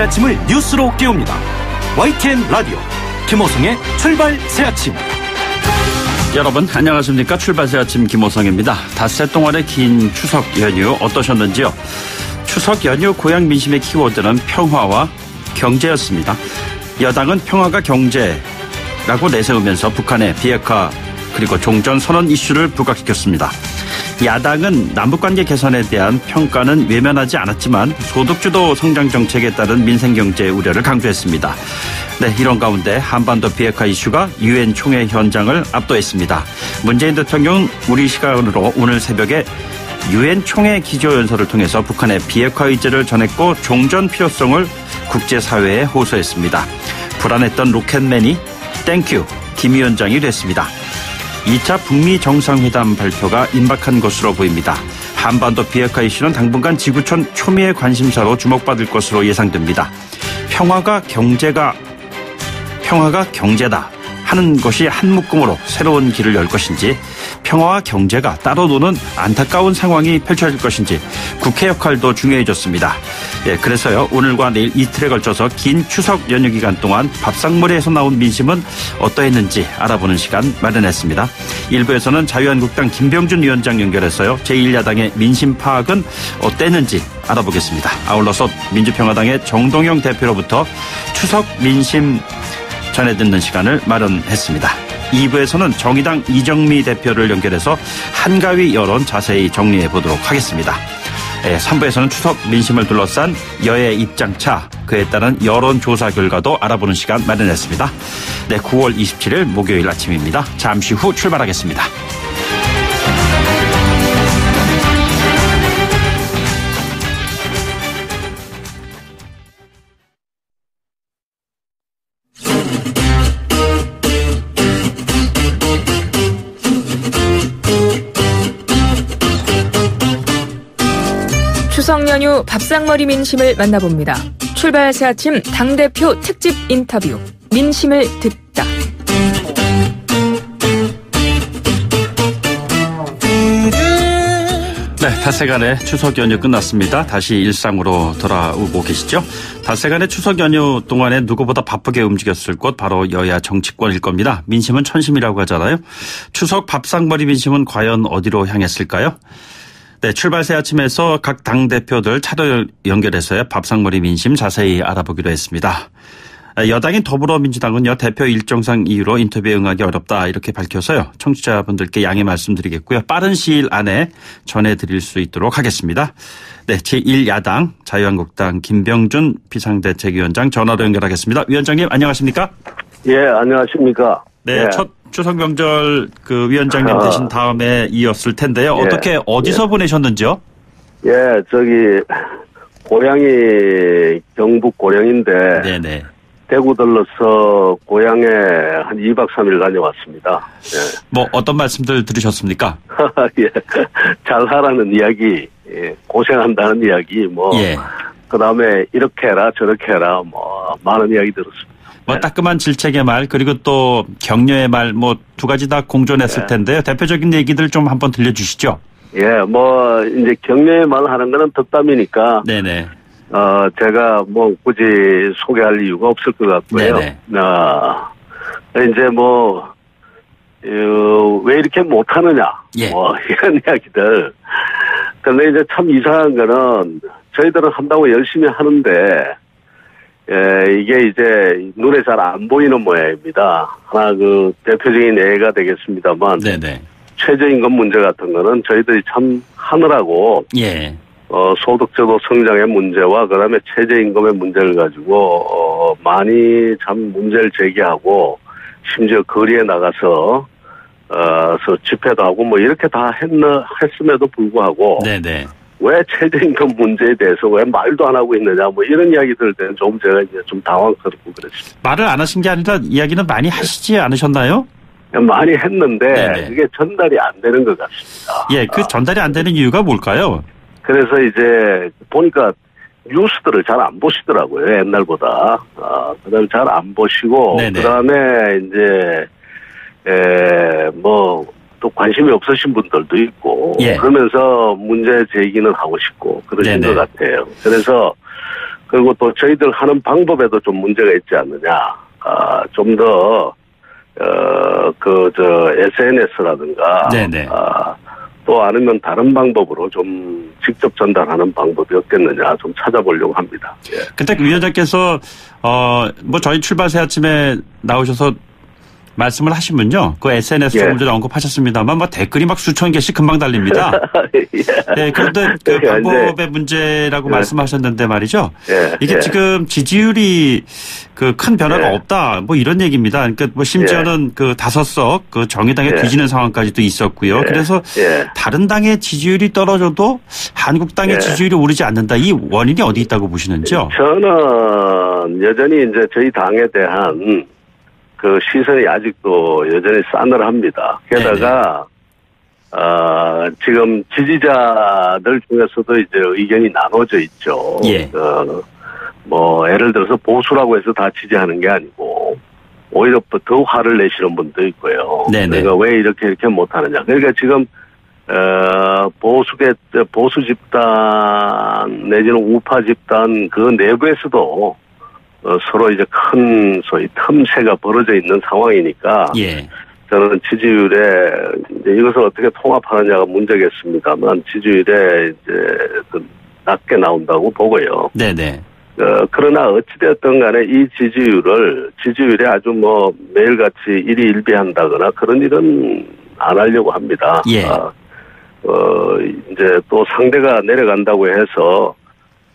아침을 뉴스로 깨웁니다. YTN 라디오 김호성의 출발 새아침. 여러분 안녕하십니까. 출발 새아침 김호성입니다. 닷새 동안의 긴 추석 연휴 어떠셨는지요? 추석 연휴 고향 민심의 키워드는 평화와 경제였습니다. 여당은 평화가 경제라고 내세우면서 북한의 비핵화 그리고 종전 선언 이슈를 부각시켰습니다. 야당은 남북관계 개선에 대한 평가는 외면하지 않았지만 소득주도 성장 정책에 따른 민생경제 우려를 강조했습니다. 네, 이런 가운데 한반도 비핵화 이슈가 유엔 총회 현장을 압도했습니다. 문재인 대통령 우리 시간으로 오늘 새벽에 유엔 총회 기조연설을 통해서 북한의 비핵화 의지를 전했고 종전 필요성을 국제사회에 호소했습니다. 불안했던 로켓맨이 땡큐 김 위원장이 됐습니다. 2차 북미 정상회담 발표가 임박한 것으로 보입니다. 한반도 비핵화 이슈는 당분간 지구촌 초미의 관심사로 주목받을 것으로 예상됩니다. 평화가 경제다 하는 것이 한 묶음으로 새로운 길을 열 것인지, 평화와 경제가 따로 노는 안타까운 상황이 펼쳐질 것인지 국회 역할도 중요해졌습니다. 그래서요, 오늘과 내일 이틀에 걸쳐서 긴 추석 연휴 기간 동안 밥상머리에서 나온 민심은 어떠했는지 알아보는 시간 마련했습니다. 1부에서는 자유한국당 김병준 위원장 연결해서요, 제1야당의 민심 파악은 어땠는지 알아보겠습니다. 아울러서 민주평화당의 정동영 대표로부터 추석 민심 전해 듣는 시간을 마련했습니다. 2부에서는 정의당 이정미 대표를 연결해서 한가위 여론 자세히 정리해 보도록 하겠습니다. 3부에서는 추석 민심을 둘러싼 여야 입장차, 그에 따른 여론조사 결과도 알아보는 시간 마련했습니다. 네, 9월 27일 목요일 아침입니다. 잠시 후 출발하겠습니다. 추석 연휴 밥상머리 민심을 만나봅니다. 출발 새아침 당대표 특집 인터뷰 민심을 듣다. 네, 닷새간의 추석 연휴 끝났습니다. 다시 일상으로 돌아오고 계시죠? 닷새간의 추석 연휴 동안에 누구보다 바쁘게 움직였을 곳 바로 여야 정치권일 겁니다. 민심은 천심이라고 하잖아요. 추석 밥상머리 민심은 과연 어디로 향했을까요? 네, 출발 새아침에서 각 당대표들 차례 연결해서의 밥상머리 민심 자세히 알아보기로 했습니다. 여당인 더불어민주당은요, 대표 일정상 이유로 인터뷰에 응하기 어렵다 이렇게 밝혀서요, 청취자분들께 양해 말씀드리겠고요, 빠른 시일 안에 전해드릴 수 있도록 하겠습니다. 네, 제1야당 자유한국당 김병준 비상대책위원장 전화로 연결하겠습니다. 위원장님 안녕하십니까? 예, 안녕하십니까? 네, 예. 첫 추석 명절 그 위원장님 되신 다음에 이었을 텐데요. 예. 어떻게 어디서 보내셨는지요? 예, 고향이 경북 고령인데 네네. 대구 들러서 고향에 한 2박 3일 다녀왔습니다. 예. 뭐 어떤 말씀들 들으셨습니까? 예, 잘하라는 이야기, 예, 고생한다는 이야기, 예. 그다음에 이렇게 해라 저렇게 해라, 많은 이야기 들었습니다. 따끔한 질책의 말, 그리고 또 격려의 말, 두 가지 다 공존했을 텐데요. 대표적인 얘기들 좀 한번 들려주시죠. 예, 이제 격려의 말 하는 거는 덕담이니까. 네네. 제가 굳이 소개할 이유가 없을 것 같고요. 네네. 이제 왜 이렇게 못하느냐. 예. 이런 이야기들. 근데 이제 참 이상한 거는 저희들은 한다고 열심히 하는데, 이게 이제 눈에 잘 안 보이는 모양입니다. 하나 대표적인 예가 되겠습니다만. 네네. 최저임금 문제 같은 거는 저희들이 참 하느라고. 예. 소득제도 성장의 문제와 그다음에 최저임금의 문제를 가지고, 많이 참 문제를 제기하고, 심지어 거리에 나가서, 집회도 하고 이렇게 다 했음에도 불구하고. 네네. 왜 최저임금 문제에 대해서 왜 말도 안 하고 있느냐, 이런 이야기 들을 때는 좀 제가 이제 좀 당황스럽고 그랬습니다. 말을 안 하신 게 아니라 이야기는 많이 하시지 않으셨나요? 많이 했는데, 네네. 그게 전달이 안 되는 것 같습니다. 예, 그 전달이 안 되는 이유가 뭘까요? 그래서 이제 보니까 뉴스들을 잘 안 보시더라고요, 옛날보다. 그다음에 잘 안 보시고, 네네. 그다음에 이제, 또 관심이 없으신 분들도 있고, 예. 그러면서 문제 제기는 하고 싶고, 그러신 네네. 것 같아요. 그래서, 그리고 또 저희들 하는 방법에도 좀 문제가 있지 않느냐. 좀 더, SNS라든가. 네네. 또 아니면 다른 방법으로 좀 직접 전달하는 방법이 없겠느냐 좀 찾아보려고 합니다. 예. 그때 위원장께서, 저희 출발새 아침에 나오셔서 말씀을 하시면요. 그 SNS 예. 문제도 언급하셨습니다만 댓글이 막 수천 개씩 금방 달립니다. 예. 네, 그런데 그 방법의 문제라고 말씀하셨는데 말이죠. 이게 지금 지지율이 그 큰 변화가 없다. 뭐 이런 얘기입니다. 그러니까 뭐 심지어는 그 5석 그 정의당에 뒤지는 상황까지도 있었고요. 그래서 다른 당의 지지율이 떨어져도 한국당의 지지율이 오르지 않는다. 이 원인이 어디 있다고 보시는지요? 저는 여전히 이제 저희 당에 대한 그 시선이 아직도 여전히 싸늘합니다. 게다가 지금 지지자들 중에서도 이제 의견이 나눠져 있죠. 예. 예를 들어서 보수라고 해서 다 지지하는 게 아니고 오히려 더 화를 내시는 분도 있고요. 네네. 그러니까 왜 이렇게 못하느냐. 그러니까 지금 보수 집단 내지는 우파 집단 그 내부에서도 서로 이제 큰 소위 틈새가 벌어져 있는 상황이니까 예. 저는 지지율에 이제 이것을 어떻게 통합하느냐가 문제겠습니다만 지지율에 이제 낮게 나온다고 보고요. 네네. 그러나 어찌되었든 간에 이 지지율에 아주 매일같이 일희일비한다거나 그런 일은 안 하려고 합니다. 예. 이제 또 상대가 내려간다고 해서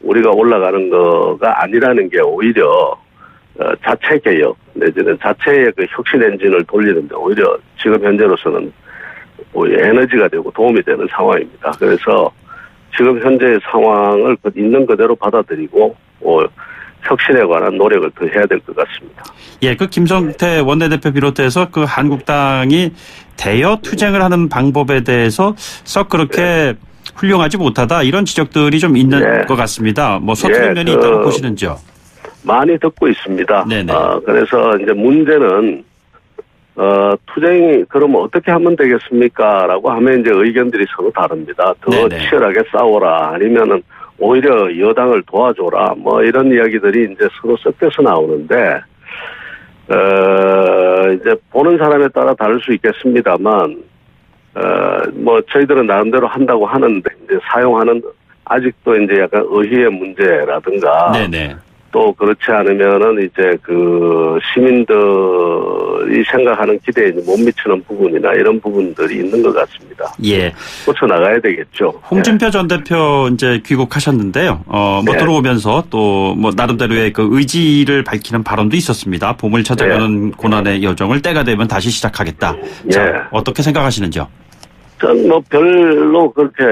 우리가 올라가는 거가 아니라는 게 오히려 자체 개혁 내지는 자체의 그 혁신 엔진을 돌리는데 오히려 지금 현재로서는 에너지가 되고 도움이 되는 상황입니다. 그래서 지금 현재의 상황을 있는 그대로 받아들이고 혁신에 관한 노력을 더 해야 될 것 같습니다. 예, 그 김성태 원내대표 비롯해서 그 한국당이 대여 투쟁을 하는 방법에 대해서 썩 그렇게 훌륭하지 못하다 이런 지적들이 좀 있는 것 같습니다. 서투른 면이 있다고 보시는지요? 많이 듣고 있습니다. 네네. 그래서 이제 문제는 투쟁이 그러면 어떻게 하면 되겠습니까? 라고 하면 이제 의견들이 서로 다릅니다. 더 네네. 치열하게 싸워라 아니면은 오히려 여당을 도와줘라 이런 이야기들이 이제 서로 섞여서 나오는데 이제 보는 사람에 따라 다를 수 있겠습니다만 저희들은 나름대로 한다고 하는데 이제 사용하는 아직도 이제 약간 의회의 문제라든가 네네. 또 그렇지 않으면은 이제 그 시민들이 생각하는 기대에 못 미치는 부분이나 이런 부분들이 있는 것 같습니다. 예. 고쳐 나가야 되겠죠. 홍준표 전 대표 이제 귀국하셨는데요. 들어오면서 또 나름대로의 그 의지를 밝히는 발언도 있었습니다. 봄을 찾아가는 고난의 여정을 때가 되면 다시 시작하겠다. 자, 어떻게 생각하시는지요? 전 별로 그렇게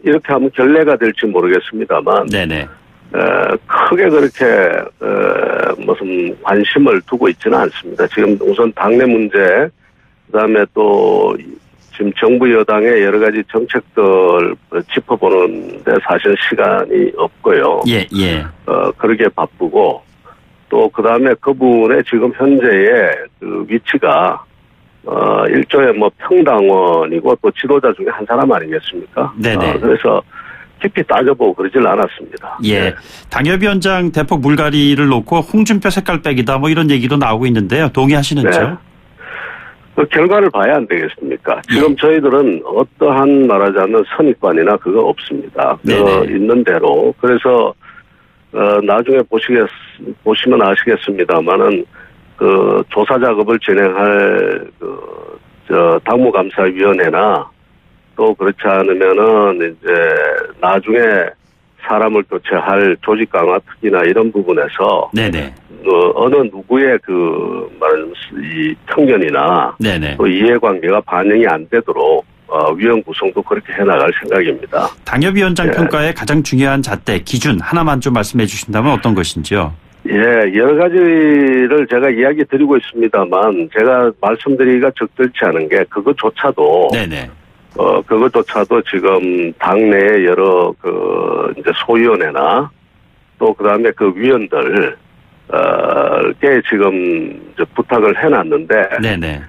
이렇게 하면 결례가 될지 모르겠습니다만. 네네. 크게 그렇게, 무슨 관심을 두고 있지는 않습니다. 지금 우선 당내 문제, 그 다음에 또 지금 정부 여당의 여러 가지 정책들 짚어보는데 사실 시간이 없고요. 예. 그렇게 바쁘고 또 그 다음에 그분의 지금 현재의 그 위치가 일종의 평당원이고 또 지도자 중에 한 사람 아니겠습니까? 네네. 그래서 깊이 따져보고 그러질 않았습니다. 예. 당협위원장 대폭 물갈이를 놓고 홍준표 색깔 빼기다 이런 얘기도 나오고 있는데요. 동의하시는지요? 네. 그 결과를 봐야 안 되겠습니까? 지금 저희들은 어떠한 말하자면 선입관이나 그거 없습니다. 있는 대로. 그래서 나중에 보시면 아시겠습니다만은 그 조사 작업을 진행할 당무감사위원회나 또 그렇지 않으면은 이제 나중에 사람을 교체할 조직 강화 특위나 이런 부분에서 네네. 어느 누구의 말하자면 이 편견이나 네네. 또 이해관계가 반영이 안 되도록 위원 구성도 그렇게 해나갈 생각입니다. 당협위원장 평가의 가장 중요한 잣대 기준 하나만 좀 말씀해 주신다면 어떤 것인지요? 예, 여러 가지를 제가 이야기 드리고 있습니다만 제가 말씀드리기가 적절치 않은 게 그것조차도 네네. 그것조차도 지금 당내의 여러 이제 소위원회나 또 그다음에 그 위원들 께 지금 이제 부탁을 해놨는데 네네.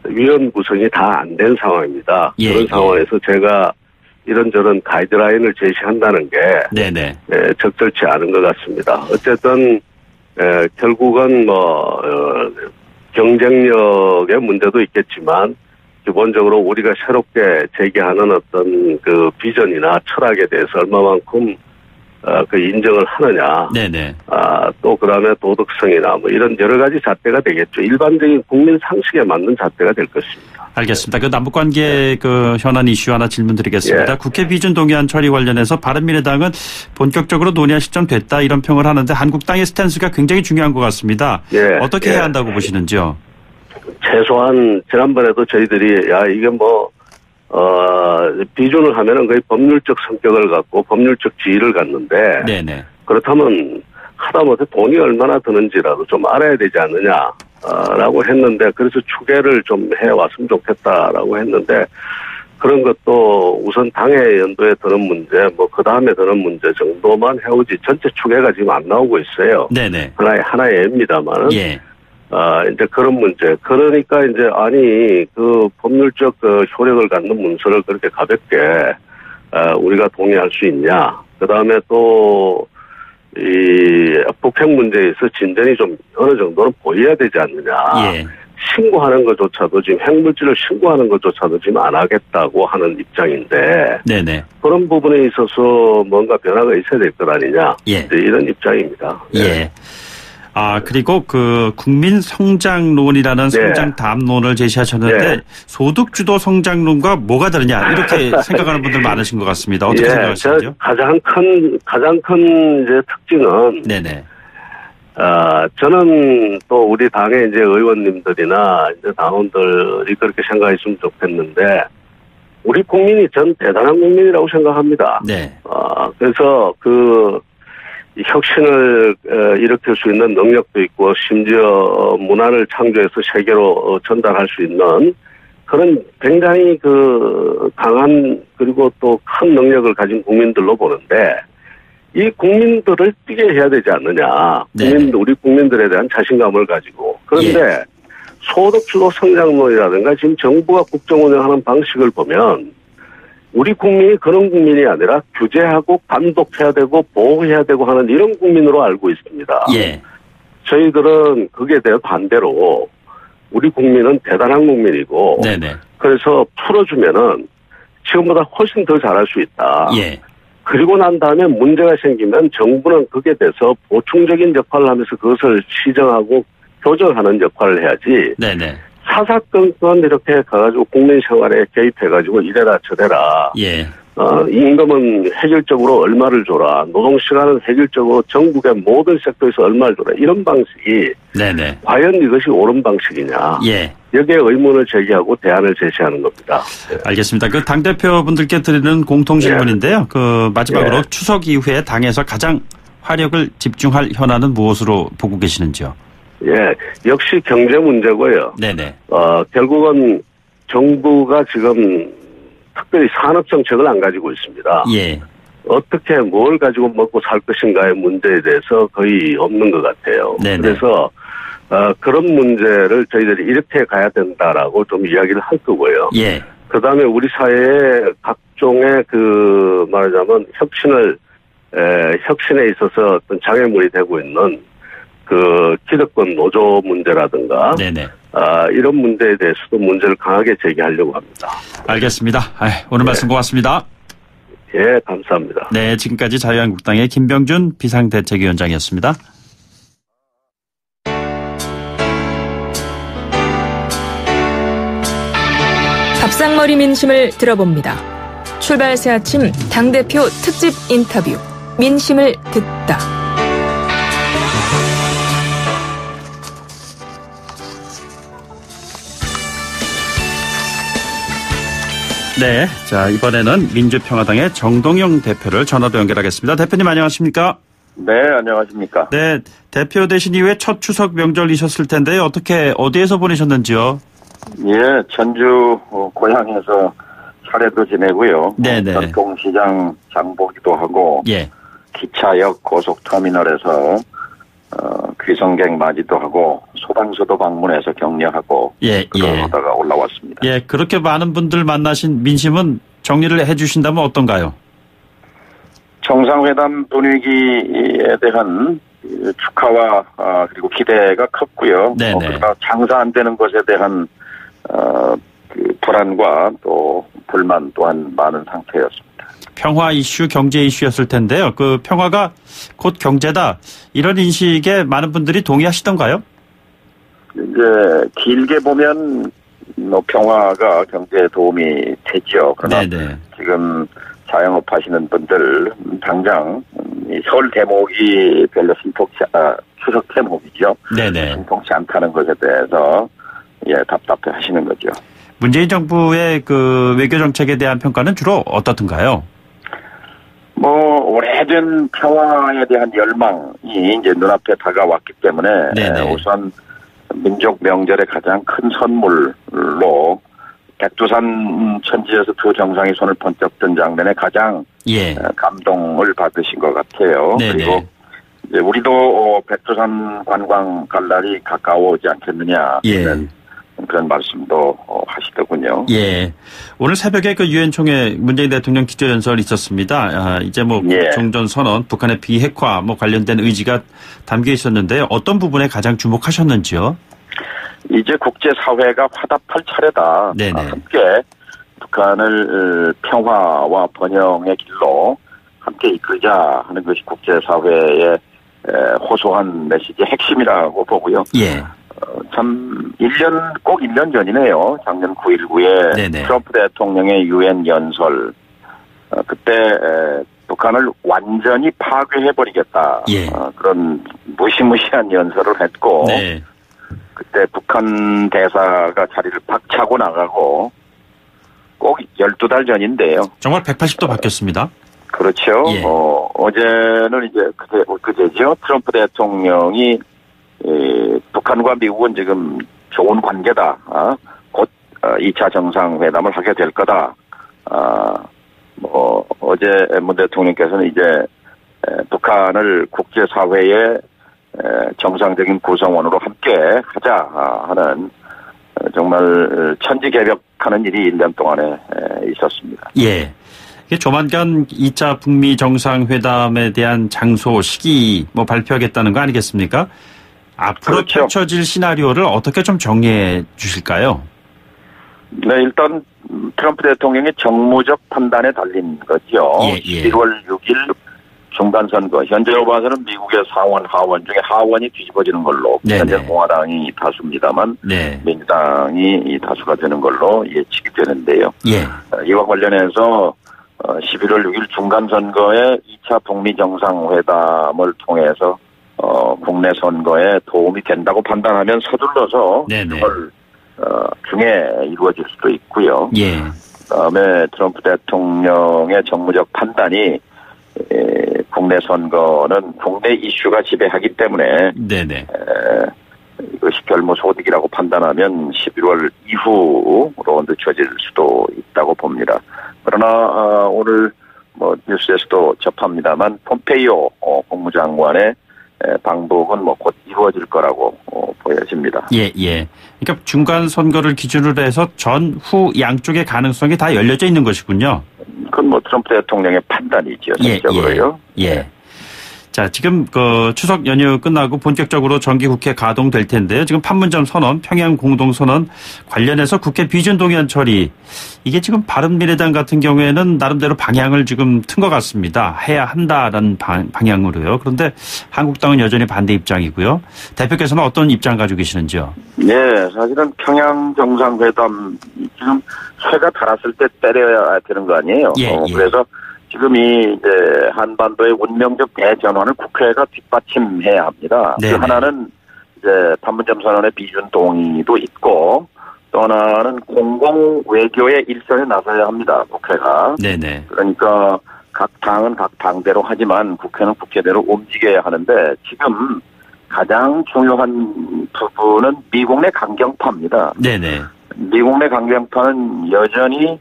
위원 구성이 다 안 된 상황입니다. 예, 그런 상황에서 제가 이런저런 가이드라인을 제시한다는 게 네네. 적절치 않은 것 같습니다. 어쨌든 결국은 경쟁력의 문제도 있겠지만 기본적으로 우리가 새롭게 제기하는 어떤 그 비전이나 철학에 대해서 얼마만큼 그 인정을 하느냐. 네네. 또 그다음에 도덕성이나 뭐 이런 여러 가지 잣대가 되겠죠. 일반적인 국민 상식에 맞는 잣대가 될 것입니다. 알겠습니다. 그 남북관계 그 현안 이슈 하나 질문드리겠습니다. 예. 국회 비준 동의안 처리 관련해서 바른미래당은 본격적으로 논의할 시점 됐다 이런 평을 하는데 한국당의 스탠스가 굉장히 중요한 것 같습니다. 예. 어떻게 해야 한다고 보시는지요? 최소한 지난번에도 저희들이 이게 비준을 하면은 거의 법률적 성격을 갖고 법률적 지위를 갖는데 네네. 그렇다면 하다못해 돈이 얼마나 드는지라도 좀 알아야 되지 않느냐라고 했는데 그래서 추계를 좀 해왔으면 좋겠다라고 했는데 그런 것도 우선 당의 연도에 드는 문제 그 다음에 드는 문제 정도만 해오지 전체 추계가 지금 안 나오고 있어요. 네네. 하나의 애입니다만은. 예. 이제 그런 문제. 그러니까 이제 그 법률적 그 효력을 갖는 문서를 그렇게 가볍게, 우리가 동의할 수 있냐. 그 다음에 또, 북핵 문제에서 진전이 좀 어느 정도는 보여야 되지 않느냐. 예. 신고하는 것조차도 지금 핵물질을 신고하는 것조차도 지금 안 하겠다고 하는 입장인데. 네네. 그런 부분에 있어서 뭔가 변화가 있어야 될 것 아니냐. 예. 이런 입장입니다. 예. 그리고 그 국민 성장론이라는 성장 담론을 제시하셨는데 소득주도 성장론과 뭐가 다르냐 이렇게 생각하는 분들 많으신 것 같습니다. 어떻게 생각하시죠? 가장 큰 이제 특징은 네네. 저는 또 우리 당의 이제 의원님들이나 이제 당원들이 그렇게 생각했으면 좋겠는데 우리 국민이 전 대단한 국민이라고 생각합니다. 네. 그래서 이 혁신을 일으킬 수 있는 능력도 있고 심지어 문화를 창조해서 세계로 전달할 수 있는 그런 굉장히 강한 그리고 또 큰 능력을 가진 국민들로 보는데 이 국민들을 뛰게 해야 되지 않느냐. 우리 국민들에 대한 자신감을 가지고. 그런데 소득주도 성장론이라든가 지금 정부가 국정 운영하는 방식을 보면 우리 국민이 그런 국민이 아니라 규제하고 감독해야 되고 보호해야 되고 하는 이런 국민으로 알고 있습니다. 예. 저희들은 그게 대해 반대로 우리 국민은 대단한 국민이고 네네. 그래서 풀어주면은 지금보다 훨씬 더 잘할 수 있다. 예. 그리고 난 다음에 문제가 생기면 정부는 그게 돼서 보충적인 역할을 하면서 그것을 시정하고 교정하는 역할을 해야지. 네네. 사사건건 이렇게 가가지고 국민 생활에 개입해가지고 이래라 저래라. 예. 임금은 획일적으로 얼마를 줘라. 노동시간은 획일적으로 전국의 모든 섹터에서 얼마를 줘라. 이런 방식이 네네. 과연 이것이 옳은 방식이냐. 예. 여기에 의문을 제기하고 대안을 제시하는 겁니다. 알겠습니다. 그 당대표분들께 드리는 공통 질문인데요. 마지막으로 추석 이후에 당에서 가장 화력을 집중할 현안은 무엇으로 보고 계시는지요? 역시 경제 문제고요. 네네. 결국은 정부가 지금 특별히 산업 정책을 안 가지고 있습니다. 예. 어떻게 뭘 가지고 먹고 살 것인가의 문제에 대해서 거의 없는 것 같아요. 네네. 그래서 그런 문제를 저희들이 이렇게 가야 된다라고 좀 이야기를 할 거고요. 예. 그다음에 우리 사회에 각종의 말하자면 혁신에 있어서 어떤 장애물이 되고 있는 기득권 노조 문제라든가 네네. 이런 문제에 대해서도 문제를 강하게 제기하려고 합니다. 알겠습니다. 오늘 말씀 고맙습니다. 예, 감사합니다. 네, 지금까지 자유한국당의 김병준 비상대책위원장이었습니다. 밥상머리 민심을 들어봅니다. 출발 새 아침 당대표 특집 인터뷰 민심을 듣다. 네, 자 이번에는 민주평화당의 정동영 대표를 전화로 연결하겠습니다. 대표님 안녕하십니까? 네, 안녕하십니까? 네, 대표 되신 이후에 첫 추석 명절이셨을 텐데요. 어디에서 보내셨는지요? 예, 전주 고향에서 차례도 지내고요. 네네. 전통시장 장보기도 하고, 예. 기차역 고속터미널에서 귀성객 맞이도 하고, 소방서도 방문해서 격려하고, 그러다가 올라왔습니다. 예, 그렇게 많은 분들 만나신 민심은 정리를 해주신다면 어떤가요? 정상회담 분위기에 대한 축하와 그리고 기대가 컸고요. 그러나 장사 안 되는 것에 대한 그 불안과 또 불만 또한 많은 상태였습니다. 평화 이슈, 경제 이슈였을 텐데요. 그 평화가 곧 경제다. 이런 인식에 많은 분들이 동의하시던가요? 이제 길게 보면 평화가 경제에 도움이 되죠. 그러나 지금 자영업 하시는 분들 당장 설 대목이 별로 추석 대목이죠. 신통치 않다는 것에 대해서 답답해 하시는 거죠. 문재인 정부의 그 외교 정책에 대한 평가는 주로 어떻든가요? 오래된 평화에 대한 열망이 이제 눈앞에 다가왔기 때문에 우선 민족 명절의 가장 큰 선물로 백두산 천지에서 두 정상이 손을 번쩍 든 장면에 가장 감동을 받으신 것 같아요. 그리고 이제 우리도 백두산 관광 갈 날이 가까워오지 않겠느냐 그런 말씀도 하시더군요. 오늘 새벽에 그 유엔 총회 문재인 대통령 기조연설 있었습니다. 이제 종전 선언, 북한의 비핵화 관련된 의지가 담겨 있었는데요. 어떤 부분에 가장 주목하셨는지요? 이제 국제사회가 화답할 차례다. 함께 북한을 평화와 번영의 길로 함께 이끌자 하는 것이 국제사회의 호소한 메시지의 핵심이라고 보고요. 참 1년 전이네요. 작년 9.19에 트럼프 대통령의 유엔 연설. 그때 북한을 완전히 파괴해버리겠다. 그런 무시무시한 연설을 했고 그때 북한 대사가 자리를 박차고 나가고 꼭 12달 전인데요. 정말 180도 바뀌었습니다. 그렇죠. 어제는 이제 그제죠. 트럼프 대통령이 북한과 미국은 지금 좋은 관계다. 곧 2차 정상회담을 하게 될 거다. 어제 문 대통령께서는 이제 북한을 국제사회의 정상적인 구성원으로 함께 하자 하는 정말 천지개벽하는 일이 1년 동안에 있었습니다. 조만간 2차 북미 정상회담에 대한 장소, 시기 발표하겠다는 거 아니겠습니까? 앞으로 펼쳐질 시나리오를 어떻게 좀 정리해 주실까요? 일단 트럼프 대통령의 정무적 판단에 달린 거죠. 11월 6일 중간선거. 현재로 봐서는 미국의 상원, 하원 중에 하원이 뒤집어지는 걸로 현재 공화당이 다수입니다만 민주당이 다수가 되는 걸로 예측이 되는데요. 이와 관련해서 11월 6일 중간선거에 2차 북미 정상회담을 통해서 국내 선거에 도움이 된다고 판단하면 서둘러서 6월 중에 이루어질 수도 있고요. 그다음에 트럼프 대통령의 정무적 판단이 국내 선거는 국내 이슈가 지배하기 때문에 이것이 결무소득이라고 판단하면 11월 이후로 늦춰질 수도 있다고 봅니다. 그러나 오늘 뉴스에서도 접합니다만 폼페이오 국무장관의 방북은 곧 이루어질 거라고 보여집니다. 그러니까 중간 선거를 기준으로 해서 전후 양쪽의 가능성이 다 열려져 있는 것이군요. 그건 트럼프 대통령의 판단이죠. 전적으로요. 자, 지금 그 추석 연휴 끝나고 본격적으로 정기국회 가동될 텐데요. 지금 판문점 선언, 평양 공동선언 관련해서 국회 비준동의안 처리. 이게 지금 바른미래당 같은 경우에는 나름대로 방향을 지금 튼 것 같습니다. 해야 한다라는 방향으로요. 그런데 한국당은 여전히 반대 입장이고요. 대표께서는 어떤 입장 가지고 계시는지요? 사실은 평양 정상회담 지금 쇠가 닳았을 때 때려야 되는 거 아니에요. 그래서 지금이 이제 한반도의 운명적 대전환을 국회가 뒷받침해야 합니다. 그 하나는 이제 판문점 선언의 비준 동의도 있고 또 하나는 공공 외교의 일선에 나서야 합니다. 국회가. 그러니까 각 당은 각 당대로 하지만 국회는 국회대로 움직여야 하는데 지금 가장 중요한 부분은 미국 내 강경파입니다. 미국 내 강경파는 여전히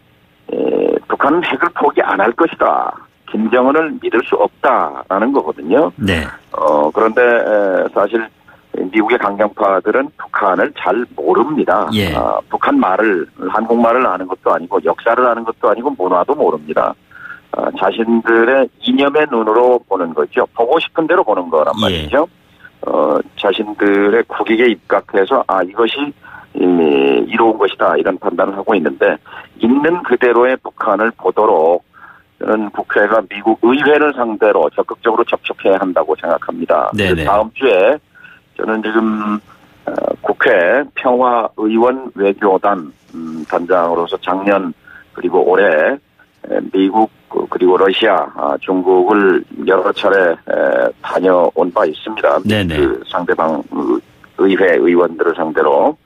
북한은 핵을 포기 안 할 것이다. 김정은을 믿을 수 없다라는 거거든요. 그런데 사실 미국의 강경파들은 북한을 잘 모릅니다. 예. 북한 말을, 한국말을 아는 것도 아니고 역사를 아는 것도 아니고 문화도 모릅니다. 자신들의 이념의 눈으로 보는 거죠. 보고 싶은 대로 보는 거란 말이죠. 자신들의 국익에 입각해서 이것이 이로운 것이다 이런 판단을 하고 있는데 있는 그대로의 북한을 보도록 저는 국회가 미국 의회를 상대로 적극적으로 접촉해야 한다고 생각합니다. 다음 주에 저는 지금 국회 평화의원 외교단 단장으로서 작년 그리고 올해 미국 그리고 러시아, 중국을 여러 차례 다녀온 바 있습니다. 그 상대방 의회 의원들을 상대로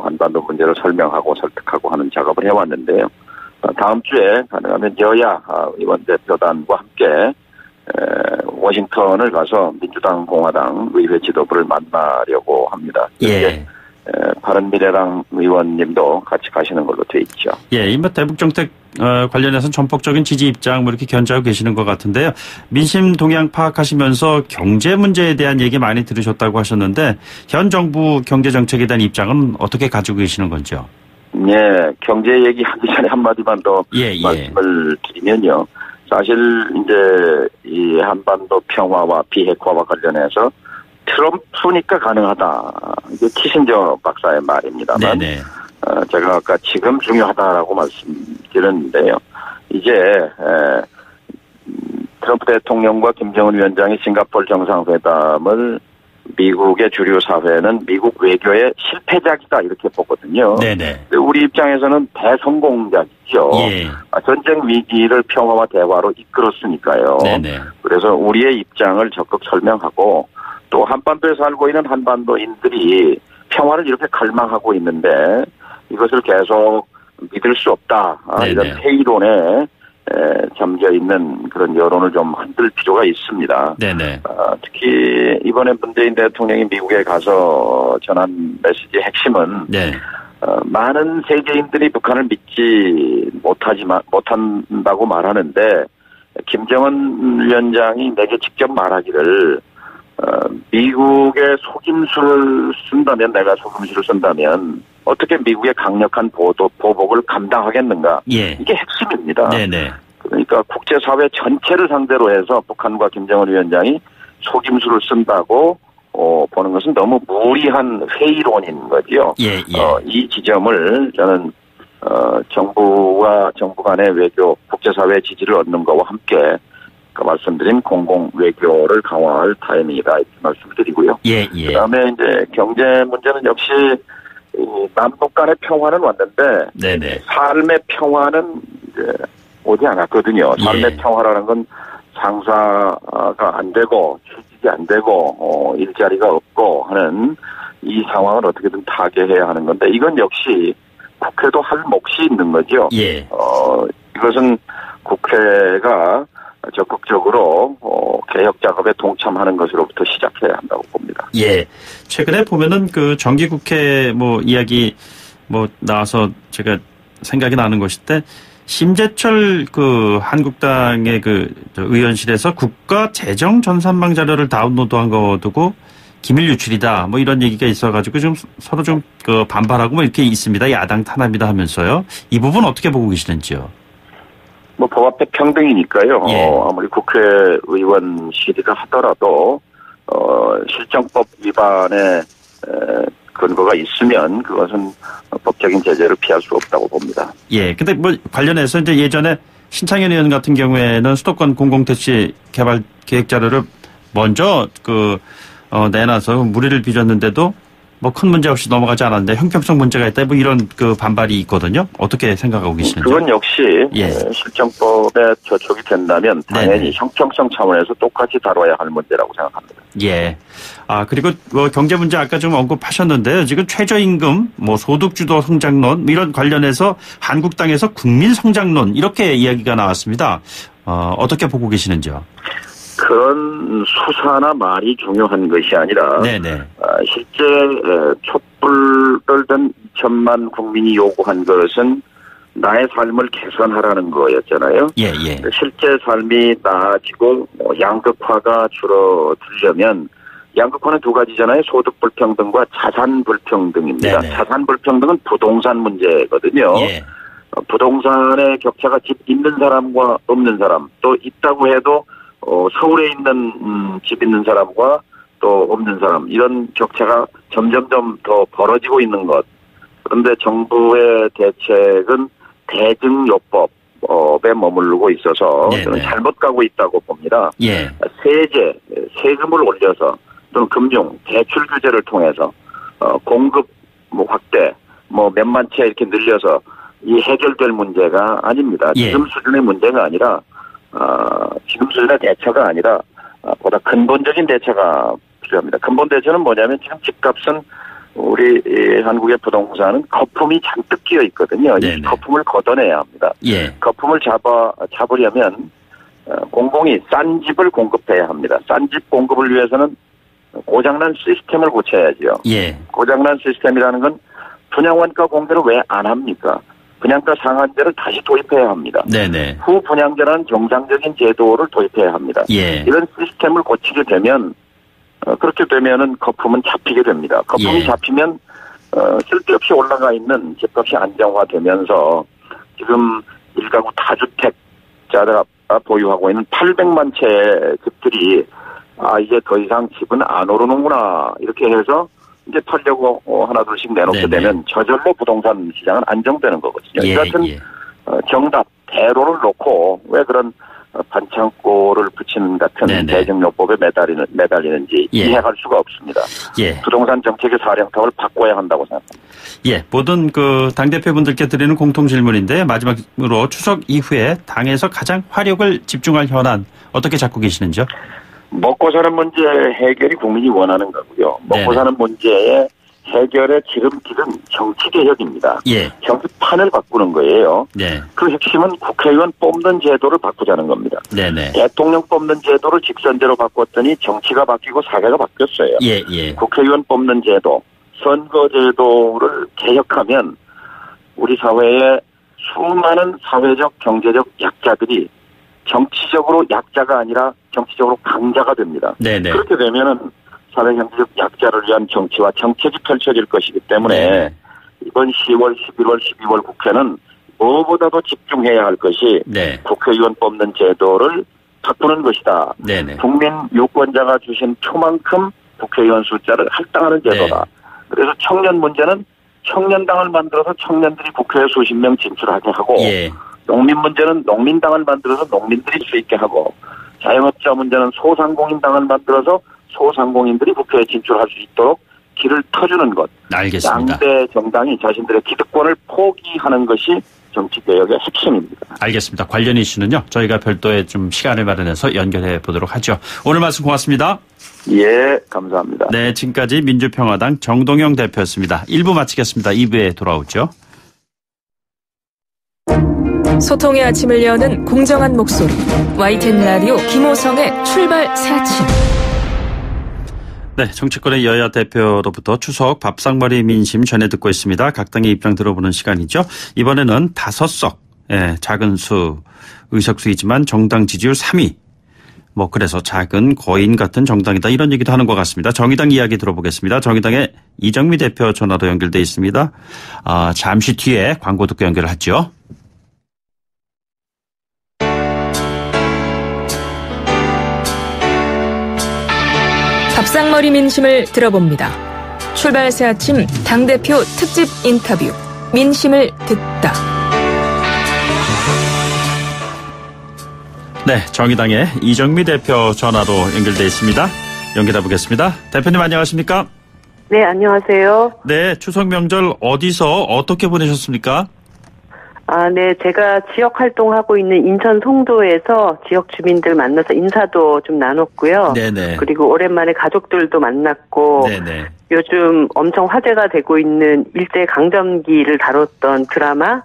한반도 문제를 설명하고 설득하고 하는 작업을 해왔는데요. 다음 주에 가능하면 여야 의원 대표단과 함께 워싱턴을 가서 민주당, 공화당 의회 지도부를 만나려고 합니다. 예. 바른미래당 의원님도 같이 가시는 걸로 돼 있죠. 예, 이번 대북 정책 관련해서는 전폭적인 지지 입장 뭐 이렇게 견지하고 계시는 것 같은데요. 민심 동향 파악하시면서 경제 문제에 대한 얘기 많이 들으셨다고 하셨는데 현 정부 경제 정책에 대한 입장은 어떻게 가지고 계시는 건지요? 예, 경제 얘기하기 전에 한마디만 더 말씀을 드리면요. 사실 이제 이 한반도 평화와 비핵화와 관련해서 트럼프니까 가능하다. 이게 키신저 박사의 말입니다만 제가 아까 지금 중요하다라고 말씀드렸는데요. 이제 트럼프 대통령과 김정은 위원장이 싱가포르 정상회담을 미국의 주류 사회는 미국 외교의 실패작이다 이렇게 보거든요. 우리 입장에서는 대성공작이죠. 전쟁 위기를 평화와 대화로 이끌었으니까요. 그래서 우리의 입장을 적극 설명하고 또 한반도에 살고 있는 한반도인들이 평화를 이렇게 갈망하고 있는데 이것을 계속 믿을 수 없다. 이런 회의론에 잠겨 있는 그런 여론을 좀 흔들 필요가 있습니다. 특히 이번에 문재인 대통령이 미국에 가서 전한 메시지의 핵심은 많은 세계인들이 북한을 믿지 못한다고 말하는데 김정은 위원장이 내게 직접 말하기를 미국의 속임수를 쓴다면 내가 속임수를 쓴다면 어떻게 미국의 강력한 보복을 감당하겠는가. 이게 핵심입니다. 그러니까 국제사회 전체를 상대로 해서 북한과 김정은 위원장이 속임수를 쓴다고 보는 것은 너무 무리한 회의론인 거죠. 이 지점을 저는 정부와 정부 간의 외교, 국제사회 지지를 얻는 것과 함께 말씀드린 공공 외교를 강화할 타이밍이다 이렇게 말씀드리고요. 그다음에 이제 경제 문제는 역시 남북 간의 평화는 왔는데 삶의 평화는 이제 오지 않았거든요. 삶의 평화라는 건 장사가 안 되고 취직이 안 되고 일자리가 없고 하는 이 상황을 어떻게든 타개해야 하는 건데 이건 역시 국회도 할 몫이 있는 거죠. 이것은 국회가 적극적으로 개혁 작업에 동참하는 것으로부터 시작해야 한다고 봅니다. 최근에 보면은 그 정기국회 이야기 나와서 제가 생각이 나는 것인데 심재철 그 한국당의 그 의원실에서 국가 재정 전산망 자료를 다운로드한 거 두고 기밀 유출이다 이런 얘기가 있어가지고 좀 서로 좀 그 반발하고 이렇게 있습니다. 야당 탄압이다 하면서요. 이 부분 어떻게 보고 계시는지요? 법 앞에 평등이니까요. 아무리 국회의원실이라 하더라도 실정법 위반의 근거가 있으면 그것은 법적인 제재를 피할 수 없다고 봅니다. 근데 관련해서 이제 예전에 신창현 의원 같은 경우에는 수도권 공공택지 개발 계획 자료를 먼저 내놔서 물의를 빚었는데도 큰 문제 없이 넘어가지 않았는데 형평성 문제가 있다 이런 그 반발이 있거든요. 어떻게 생각하고 계시는지? 그건 역시 실정법에 저촉이 된다면 당연히 형평성 차원에서 똑같이 다뤄야 할 문제라고 생각합니다. 그리고 경제 문제 아까 좀 언급하셨는데요. 지금 최저임금, 소득주도 성장론 이런 관련해서 한국당에서 국민성장론 이렇게 이야기가 나왔습니다. 어떻게 보고 계시는지요? 그런 수사나 말이 중요한 것이 아니라 실제 촛불을 든 2천만 국민이 요구한 것은 나의 삶을 개선하라는 거였잖아요. 실제 삶이 나아지고 양극화가 줄어들려면 양극화는 두 가지잖아요. 소득 불평등과 자산 불평등입니다. 네네. 자산 불평등은 부동산 문제거든요. 예. 부동산의 격차가 집 있는 사람과 없는 사람, 또 있다고 해도 서울에 있는 집 있는 사람과 또 없는 사람, 이런 격차가 점점점 더 벌어지고 있는 것. 그런데 정부의 대책은 대증요법에 머무르고 있어서 네네. 저는 잘못 가고 있다고 봅니다. 예. 세금을 올려서 또는 금융, 대출 규제를 통해서 공급 확대, 몇만 채 이렇게 늘려서 이 해결될 문제가 아닙니다. 예. 지금 수준의 문제가 아니라 지금 수준의 대처가 아니라 보다 근본적인 대처가 필요합니다. 근본 대처는 뭐냐면 지금 집값은 우리 한국의 부동산은 거품이 잔뜩 끼어 있거든요. 네네. 이 거품을 걷어내야 합니다. 예. 거품을 잡으려면 공공이 싼 집을 공급해야 합니다. 싼 집 공급을 위해서는 고장난 시스템을 고쳐야죠. 예. 고장난 시스템이라는 건 분양원가 공개를 왜 안 합니까? 분양가 상한제를 다시 도입해야 합니다. 네네. 후 분양제라는 정상적인 제도를 도입해야 합니다. 예. 이런 시스템을 고치게 되면 그렇게 되면은 거품은 잡히게 됩니다. 거품이 예. 잡히면 쓸데없이 올라가 있는 집값이 안정화되면서 지금 1가구 다주택자가 보유하고 있는 800만 채 집들이 이제 더 이상 집은 안 오르는구나 이렇게 해서 이제 털려고 하나둘씩 내놓게 네네. 되면 저절로 부동산 시장은 안정되는 거거든요. 예, 이 같은 예. 정답, 대로를 놓고 왜 그런 반창고를 붙이는 같은 네네. 대증요법에 매달리는지 예. 이해할 수가 없습니다. 예. 부동산 정책의 사령탑을 바꿔야 한다고 생각합니다. 예. 모든 당대표분들께 드리는 공통 질문인데 마지막으로 추석 이후에 당에서 가장 화력을 집중할 현안 어떻게 잡고 계시는지요? 먹고 사는 문제 해결이 국민이 원하는 거고요. 먹고 네네. 사는 문제의 해결의 지름길은 정치개혁입니다. 예. 정치판을 바꾸는 거예요. 네. 그 핵심은 국회의원 뽑는 제도를 바꾸자는 겁니다. 네네. 대통령 뽑는 제도를 직선제로 바꿨더니 정치가 바뀌고 사회가 바뀌었어요. 예, 예. 국회의원 뽑는 제도, 선거제도를 개혁하면 우리 사회의 수많은 사회적, 경제적 약자들이 정치적으로 약자가 아니라 정치적으로 강자가 됩니다. 네네. 그렇게 되면은 사회 경제적 약자를 위한 정치와 정책이 펼쳐질 것이기 때문에 네네. 이번 10월, 11월, 12월 국회는 무엇보다도 집중해야 할 것이 네. 국회의원 뽑는 제도를 바꾸는 것이다. 네네. 국민 유권자가 주신 표만큼 국회의원 숫자를 할당하는 제도다. 네. 그래서 청년 문제는 청년당을 만들어서 청년들이 국회에 수십 명 진출하게 하고 예. 농민 문제는 농민당을 만들어서 농민들이 수 있게 하고 자영업자 문제는 소상공인당을 만들어서 소상공인들이 국회에 진출할 수 있도록 길을 터주는 것. 알겠습니다. 양대 정당이 자신들의 기득권을 포기하는 것이 정치개혁의 핵심입니다. 알겠습니다. 관련 이슈는요. 저희가 별도의 좀 시간을 마련해서 연결해 보도록 하죠. 오늘 말씀 고맙습니다. 예, 감사합니다. 네, 지금까지 민주평화당 정동영 대표였습니다. 1부 마치겠습니다. 2부에 돌아오죠. 소통의 아침을 여는 공정한 목소리 YTN 라디오 김호성의 출발 새 아침. 네, 정치권의 여야 대표로부터 추석 밥상머리 민심 전해 듣고 있습니다. 각 당의 입장 들어보는 시간이죠. 이번에는 5석, 작은 수 의석수이지만 정당 지지율 3위. 그래서 작은 거인 같은 정당이다 이런 얘기도 하는 것 같습니다. 정의당 이야기 들어보겠습니다. 정의당의 이정미 대표 전화로 연결돼 있습니다. 잠시 뒤에 광고 듣고 연결을 하죠. 밥상머리 민심을 들어봅니다. 출발 새 아침 당대표 특집 인터뷰 민심을 듣다. 네, 정의당의 이정미 대표 전화로 연결돼 있습니다. 연결해 보겠습니다. 대표님 안녕하십니까? 네, 안녕하세요. 네, 추석 명절 어디서 어떻게 보내셨습니까? 네, 제가 지역 활동하고 있는 인천 송도에서 지역 주민들 만나서 인사도 좀 나눴고요. 네네. 그리고 오랜만에 가족들도 만났고, 네네. 요즘 엄청 화제가 되고 있는 일제 강점기를 다뤘던 드라마,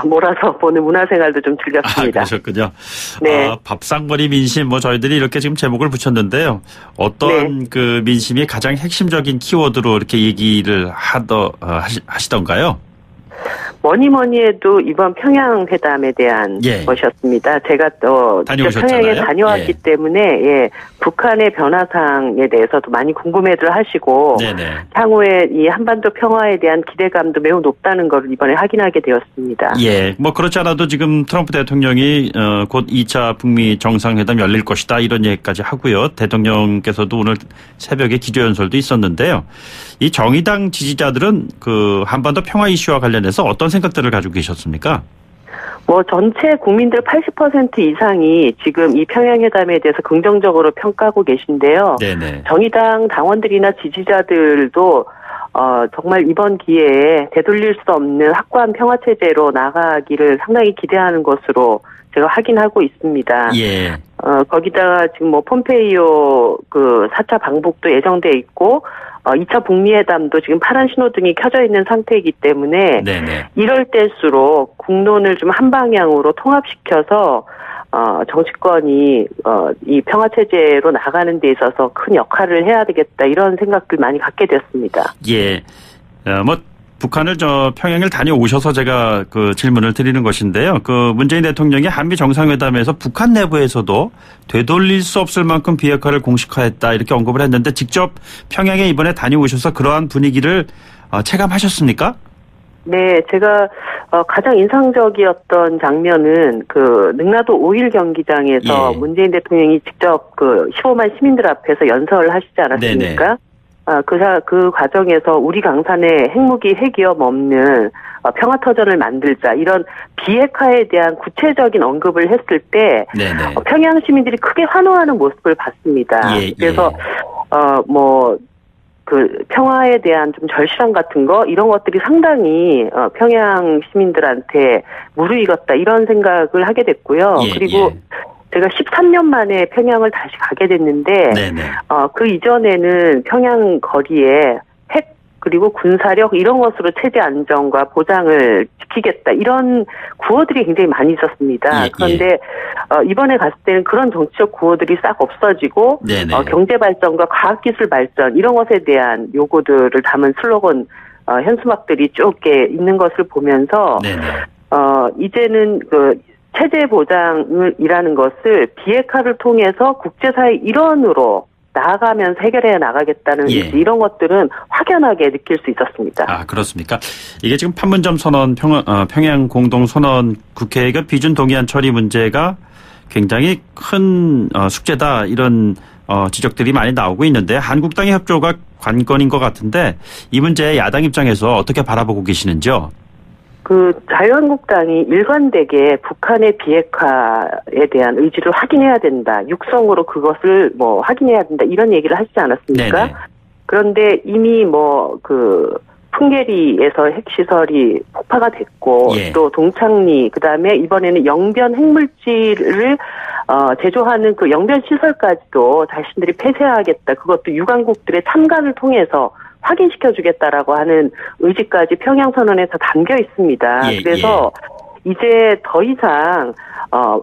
몰아서 보는 문화생활도 좀 즐겼습니다. 그러셨군요. 네. 밥상머리 민심, 저희들이 이렇게 지금 제목을 붙였는데요. 어떤 그 민심이 가장 핵심적인 키워드로 이렇게 얘기를 하시던가요? 뭐니 해도 이번 평양회담에 대한 것이었습니다. 제가 평양에 다녀왔기 때문에 북한의 변화상에 대해서도 많이 궁금해들 하시고 향후에 이 한반도 평화에 대한 기대감도 매우 높다는 걸 이번에 확인하게 되었습니다. 뭐 그렇지 않아도 지금 트럼프 대통령이 곧 2차 북미 정상회담 열릴 것이다 이런 얘기까지 하고요. 대통령께서도 오늘 새벽에 기조연설도 있었는데요. 이 정의당 지지자들은 그 한반도 평화 이슈와 관련해서 어떤 생각들을 가지고 계셨습니까? 전체 국민들 80% 이상이 지금 이 평양회담에 대해서 긍정적으로 평가하고 계신데요. 정의당 당원들이나 지지자들도 정말 이번 기회에 되돌릴 수 없는 확고한 평화체제로 나가기를 상당히 기대하는 것으로 제가 확인하고 있습니다. 거기다가 지금 폼페이오 그 4차 방북도 예정돼 있고 2차 북미회담도 지금 파란 신호등이 켜져 있는 상태이기 때문에 이럴 때일수록 국론을 좀 한 방향으로 통합시켜서 정치권이 이 평화체제로 나가는 데 있어서 큰 역할을 해야 되겠다 이런 생각들 많이 갖게 됐습니다. 북한을 평양을 다녀오셔서 제가 그 질문을 드리는 것인데요. 그 문재인 대통령이 한미 정상회담에서 북한 내부에서도 되돌릴 수 없을 만큼 비핵화를 공식화했다 이렇게 언급을 했는데 직접 평양에 이번에 다녀오셔서 그러한 분위기를 체감하셨습니까? 네, 제가 가장 인상적이었던 장면은 그 능라도 5일 경기장에서 문재인 대통령이 직접 그 15만 시민들 앞에서 연설을 하시지 않았습니까? 그 과정에서 우리 강산에 핵무기 핵위협 없는 평화터전을 만들자 이런 비핵화에 대한 구체적인 언급을 했을 때 평양 시민들이 크게 환호하는 모습을 봤습니다. 그래서 그 평화에 대한 좀 절실함 같은 거 이런 것들이 상당히 평양 시민들한테 무르익었다 이런 생각을 하게 됐고요. 그리고 제가 13년 만에 평양을 다시 가게 됐는데 그 이전에는 평양 거리에 핵 그리고 군사력 이런 것으로 체제 안정과 보장을 지키겠다 이런 구호들이 굉장히 많이 있었습니다. 그런데 이번에 갔을 때는 그런 정치적 구호들이 싹 없어지고 경제 발전과 과학기술 발전 이런 것에 대한 요구들을 담은 슬로건 현수막들이 쭉 이렇게 있는 것을 보면서 이제는 그 체제 보장이라는 것을 비핵화를 통해서 국제사회 일원으로 나아가면서 해결해 나가겠다는 의지 이런 것들은 확연하게 느낄 수 있었습니다. 그렇습니까? 이게 지금 판문점 선언, 평양 공동 선언 국회의결 비준 동의안 처리 문제가 굉장히 큰 숙제다 이런 지적들이 많이 나오고 있는데 한국당의 협조가 관건인 것 같은데 이 문제 야당 입장에서 어떻게 바라보고 계시는지요? 그 자유한국당이 일관되게 북한의 비핵화에 대한 의지를 확인해야 된다. 육성으로 그것을 확인해야 된다. 이런 얘기를 하시지 않았습니까? 그런데 이미 그 풍계리에서 핵시설이 폭파가 됐고 또 동창리 그다음에 이번에는 영변 핵물질을 제조하는 그 영변 시설까지도 자신들이 폐쇄하겠다. 그것도 유관국들의 참관을 통해서 확인시켜주겠다라고 하는 의지까지 평양선언에서 담겨 있습니다. 그래서 이제 더 이상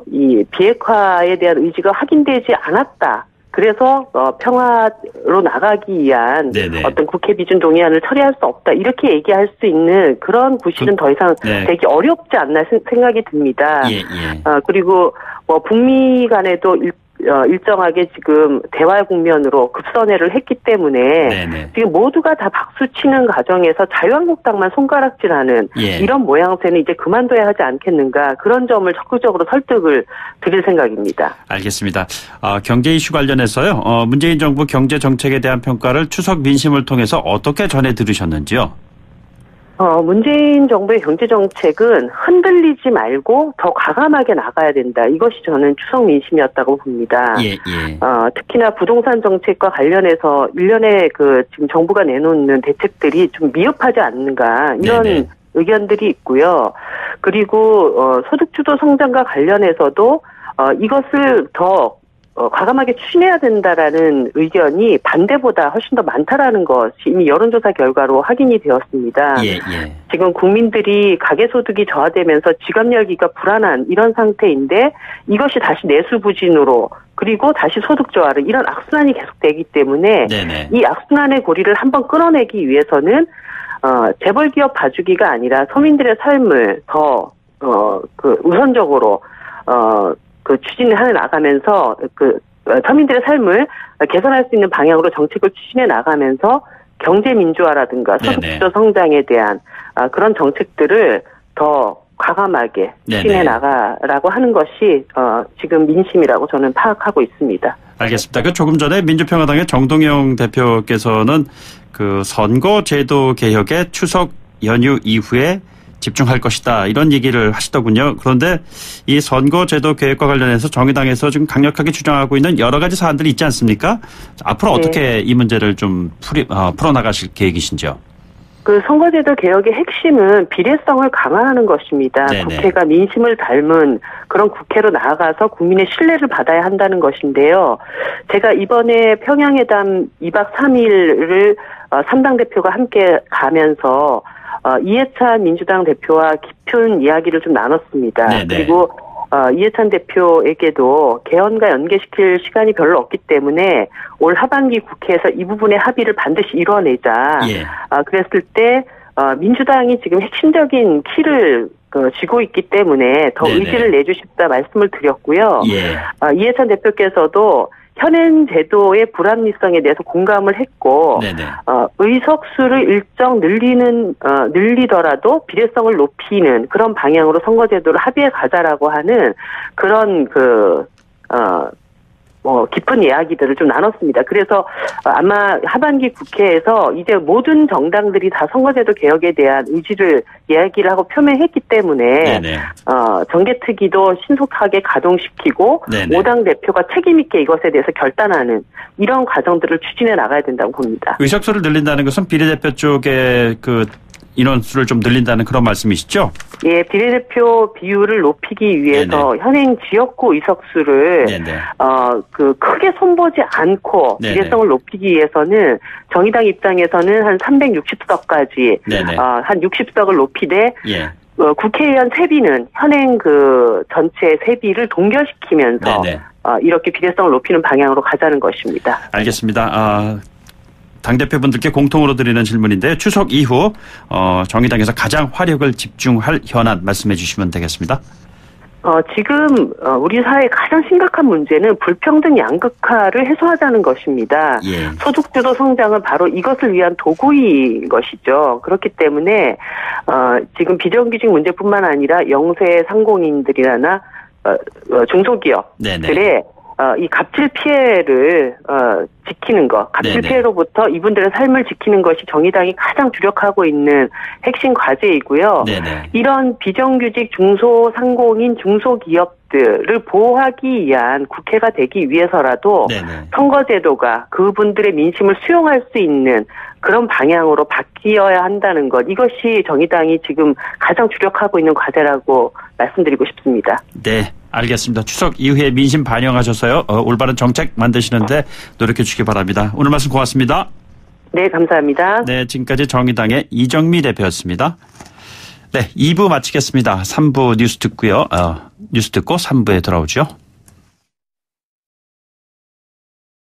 이 비핵화에 대한 의지가 확인되지 않았다. 그래서 평화로 나가기 위한 어떤 국회 비준 동의안을 처리할 수 없다. 이렇게 얘기할 수 있는 그런 구실은 더 이상 되기 어렵지 않나 생각이 듭니다. 그리고 북미 간에도 일정하게 지금 대화 국면으로 급선회를 했기 때문에 지금 모두가 다 박수치는 과정에서 자유한국당만 손가락질하는 이런 모양새는 이제 그만둬야 하지 않겠는가 그런 점을 적극적으로 설득을 드릴 생각입니다. 알겠습니다. 경제 이슈 관련해서요. 문재인 정부 경제 정책에 대한 평가를 추석 민심을 통해서 어떻게 전해 들으셨는지요? 문재인 정부의 경제정책은 흔들리지 말고 더 과감하게 나가야 된다. 이것이 저는 추석 민심이었다고 봅니다. 특히나 부동산 정책과 관련해서 일련의 지금 정부가 내놓는 대책들이 좀 미흡하지 않는가. 이런 의견들이 있고요. 그리고, 소득주도 성장과 관련해서도, 이것을 더 과감하게 추진해야 된다라는 의견이 반대보다 훨씬 더 많다라는 것이 이미 여론조사 결과로 확인이 되었습니다. 지금 국민들이 가계소득이 저하되면서 지갑 열기가 불안한 이런 상태인데 이것이 다시 내수부진으로 그리고 다시 소득 저하로 이런 악순환이 계속되기 때문에 이 악순환의 고리를 한번 끊어내기 위해서는 재벌 기업 봐주기가 아니라 서민들의 삶을 더 우선적으로 추진을 해 나가면서 서민들의 삶을 개선할 수 있는 방향으로 정책을 추진해 나가면서 경제 민주화라든가 소득주도 성장에 대한 그런 정책들을 더 과감하게 추진해 나가라고 하는 것이 지금 민심이라고 저는 파악하고 있습니다. 알겠습니다. 조금 전에 민주평화당의 정동영 대표께서는 선거제도 개혁에 추석 연휴 이후에 집중할 것이다 이런 얘기를 하시더군요. 그런데 이 선거제도 개혁과 관련해서 정의당에서 지금 강력하게 주장하고 있는 여러 가지 사안들이 있지 않습니까? 앞으로 어떻게 이 문제를 좀 풀어나가실 계획이신지요? 선거제도 개혁의 핵심은 비례성을 강화하는 것입니다. 국회가 민심을 닮은 그런 국회로 나아가서 국민의 신뢰를 받아야 한다는 것인데요. 제가 이번에 평양회담 2박 3일을 3당 대표가 함께 가면서 이해찬 민주당 대표와 깊은 이야기를 좀 나눴습니다. 그리고 이해찬 대표에게도 개헌과 연계시킬 시간이 별로 없기 때문에 올 하반기 국회에서 이 부분의 합의를 반드시 이뤄내자. 그랬을 때 민주당이 지금 핵심적인 키를 쥐고 있기 때문에 더 의지를 내주십사 말씀을 드렸고요. 이해찬 대표께서도 현행 제도의 불합리성에 대해서 공감을 했고 의석수를 일정 늘리더라도 비례성을 높이는 그런 방향으로 선거제도를 합의해 가자라고 하는 그런 깊은 이야기들을 좀 나눴습니다. 그래서 아마 하반기 국회에서 이제 모든 정당들이 다 선거제도 개혁에 대한 의지를 이야기를 하고 표명했기 때문에 정개특위도 신속하게 가동시키고 5당 대표가 책임 있게 이것에 대해서 결단하는 이런 과정들을 추진해 나가야 된다고 봅니다. 의석수를 늘린다는 것은 비례대표 쪽에 인원수를 좀 늘린다는 그런 말씀이시죠? 예, 비례대표 비율을 높이기 위해서 현행 지역구 의석수를 크게 손보지 않고 비례성을 높이기 위해서는 정의당 입장에서는 한 360석까지 한 60석을 높이되 국회의원 세비는 현행 전체 세비를 동결시키면서 이렇게 비례성을 높이는 방향으로 가자는 것입니다. 알겠습니다. 당대표분들께 공통으로 드리는 질문인데요. 추석 이후 정의당에서 가장 화력을 집중할 현안 말씀해 주시면 되겠습니다. 지금 우리 사회의 가장 심각한 문제는 불평등 양극화를 해소하자는 것입니다. 소득주도 성장은 바로 이것을 위한 도구인 것이죠. 그렇기 때문에 지금 비정규직 문제뿐만 아니라 영세 상공인들이나 중소기업들의 이 갑질 피해를 지키는 것, 갑질 피해로부터 이분들의 삶을 지키는 것이 정의당이 가장 주력하고 있는 핵심 과제이고요. 이런 비정규직 중소상공인 중소기업들을 보호하기 위한 국회가 되기 위해서라도 선거제도가 그분들의 민심을 수용할 수 있는 그런 방향으로 바뀌어야 한다는 것, 이것이 정의당이 지금 가장 주력하고 있는 과제라고 말씀드리고 싶습니다. 네, 알겠습니다. 추석 이후에 민심 반영하셔서요. 올바른 정책 만드시는데 노력해 주시기 바랍니다. 오늘 말씀 고맙습니다. 네, 감사합니다. 네, 지금까지 정의당의 이정미 대표였습니다. 네, 2부 마치겠습니다. 3부 뉴스 듣고요. 뉴스 듣고 3부에 돌아오죠.